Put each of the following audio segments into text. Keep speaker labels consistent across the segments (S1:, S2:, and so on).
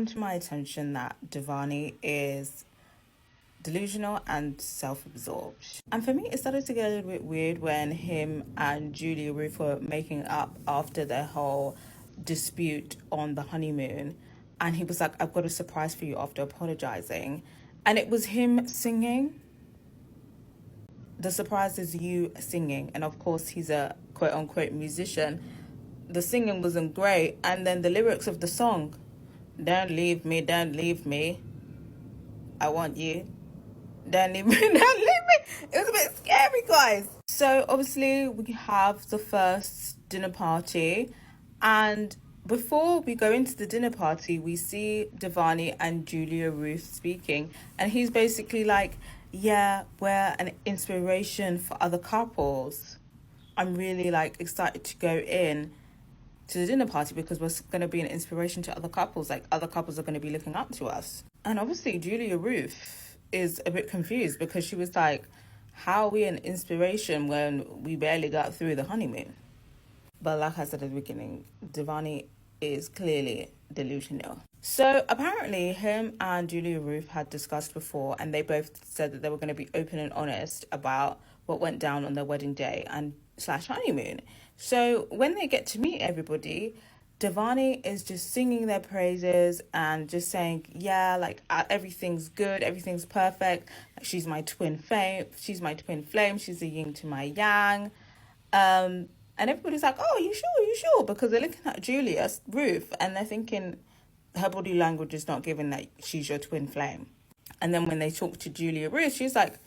S1: To my attention that DIVARNI is delusional and self-absorbed. And for me, it started to get a little bit weird when him and Julia Ruth were making up after their whole dispute on the honeymoon. And he was like, I've got a surprise for you after apologizing. And it was him singing. The surprise is you singing. And of course, he's a quote unquote musician. The singing wasn't great. And then the lyrics of the song, don't leave me, don't leave me. I want you. Don't leave me, don't leave me. It was a bit scary, guys. So obviously we have the first dinner party. And before we go into the dinner party, we see DIVARNI and Julia Ruth speaking. And he's basically like, yeah, we're an inspiration for other couples. I'm really like excited to go in to the dinner party because we're going to be an inspiration to other couples. Like other couples are going to be looking up to us. And obviously Julia Ruth is a bit confused because she was like, how are we an inspiration when we barely got through the honeymoon? But like I said at the beginning, DIVARNI is clearly delusional. So apparently him and Julia Ruth had discussed before, and they both said that they were going to be open and honest about what went down on their wedding day and / honeymoon. So when they get to meet everybody, DIVARNI is just singing their praises and just saying, yeah, like everything's good, everything's perfect. Like, she's my twin flame. She's my twin flame. She's a yin to my yang. And everybody's like, oh, you sure? You sure? Because they're looking at Julia Ruth and they're thinking her body language is not giving that she's your twin flame. And then when they talk to Julia Ruth, she's like,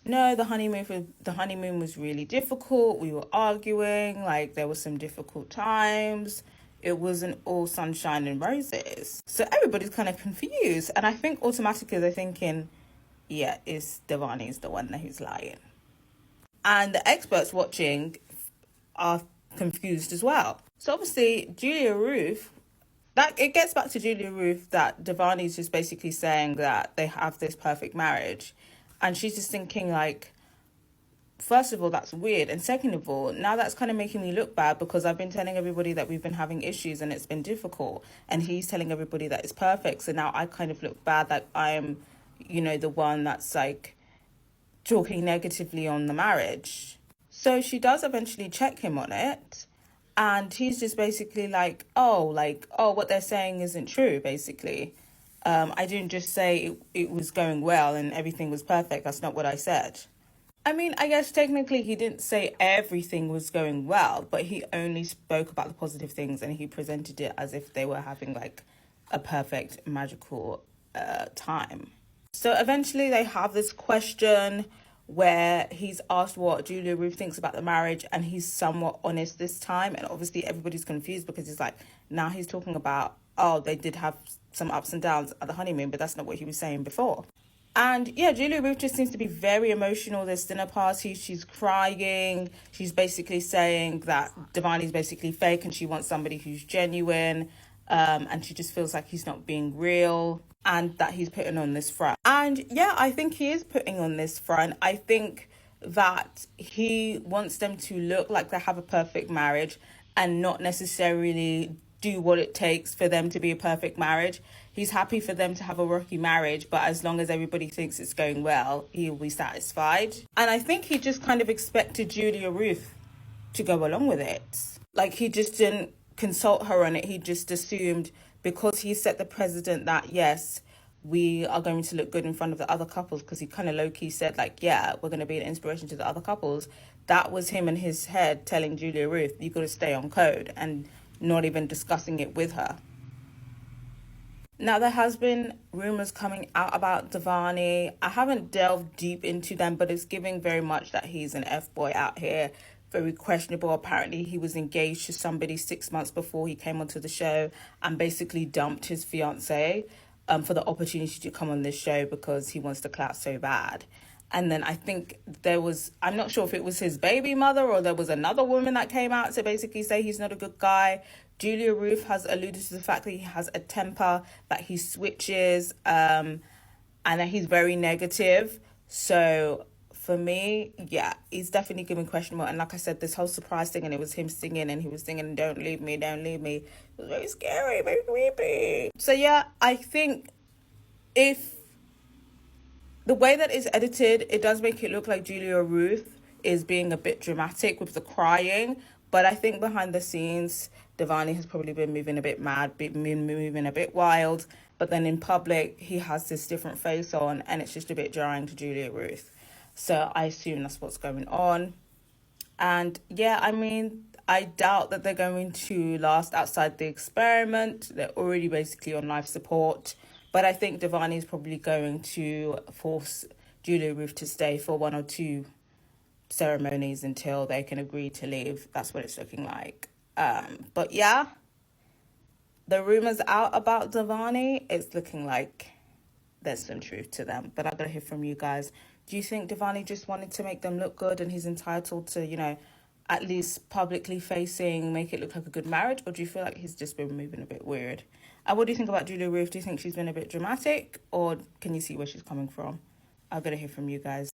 S1: no, the honeymoon was really difficult. We were arguing, like there were some difficult times. It wasn't all sunshine and roses. So everybody's kind of confused. And I think automatically they're thinking, yeah, DIVARNI's the one who's lying. And the experts watching are confused as well. So obviously Julia Ruth, that it gets back to Julia Ruth that DIVARNI's just basically saying that they have this perfect marriage. And she's just thinking like, first of all, that's weird. And second of all, now that's kind of making me look bad because I've been telling everybody that we've been having issues and it's been difficult. And he's telling everybody that it's perfect. So now I kind of look bad that I'm, the one that's like talking negatively on the marriage. So she does eventually check him on it. And he's just basically like, oh, what they're saying isn't true, basically. I didn't just say it was going well and everything was perfect. That's not what I said. I mean, I guess technically he didn't say everything was going well, but he only spoke about the positive things and he presented it as if they were having like a perfect magical time. So eventually they have this question where he's asked what Julia Ruth thinks about the marriage and he's somewhat honest this time. And obviously everybody's confused because he's like, now he's talking about, oh, they did have some ups and downs at the honeymoon, but that's not what he was saying before. And yeah, Julia Ruth just seems to be very emotional. This dinner party, she's crying. She's basically saying that DIVARNI's basically fake and she wants somebody who's genuine. And she just feels like he's not being real and that he's putting on this front. And yeah, I think he is putting on this front. I think that he wants them to look like they have a perfect marriage and not necessarily do what it takes for them to be a perfect marriage. He's happy for them to have a rocky marriage, but as long as everybody thinks it's going well, he'll be satisfied. And I think he just kind of expected Julia Ruth to go along with it. Like he just didn't consult her on it. He just assumed because he set the precedent that yes, we are going to look good in front of the other couples, because he kind of low-key said like, yeah, we're going to be an inspiration to the other couples. That was him in his head telling Julia Ruth, you got to stay on code, and not even discussing it with her. Now, there has been rumours coming out about DIVARNI. I haven't delved deep into them, but it's giving very much that he's an F-boy out here. Very questionable. Apparently, he was engaged to somebody 6 months before he came onto the show and basically dumped his fiancée for the opportunity to come on this show because he wants the clout so bad. And then I think I'm not sure if it was his baby mother or there was another woman that came out to basically say he's not a good guy. Julia Ruth has alluded to the fact that he has a temper, that he switches, and that he's very negative. So for me, yeah, he's definitely giving questionable. And like I said, this whole surprise thing, and it was him singing, and he was singing, "Don't leave me, don't leave me." It was very scary, very creepy. So yeah, I think if the way that it's edited, it does make it look like Julia Ruth is being a bit dramatic with the crying. But I think behind the scenes, Devani has probably been moving a bit mad, been moving a bit wild. But then in public, he has this different face on, and it's just a bit jarring to Julia Ruth. So I assume that's what's going on. And yeah, I mean, I doubt that they're going to last outside the experiment. They're already basically on life support. But I think Devani is probably going to force Julia Ruth to stay for one or two ceremonies until they can agree to leave. That's what it's looking like. But yeah, the rumors out about Devani, it's looking like there's some truth to them. But I gotta hear from you guys. Do you think Devani just wanted to make them look good and he's entitled to, at least publicly facing, make it look like a good marriage? Or do you feel like he's just been moving a bit weird? And what do you think about Julia Ruth? Do you think she's been a bit dramatic, or can you see where she's coming from? I gotta hear from you guys.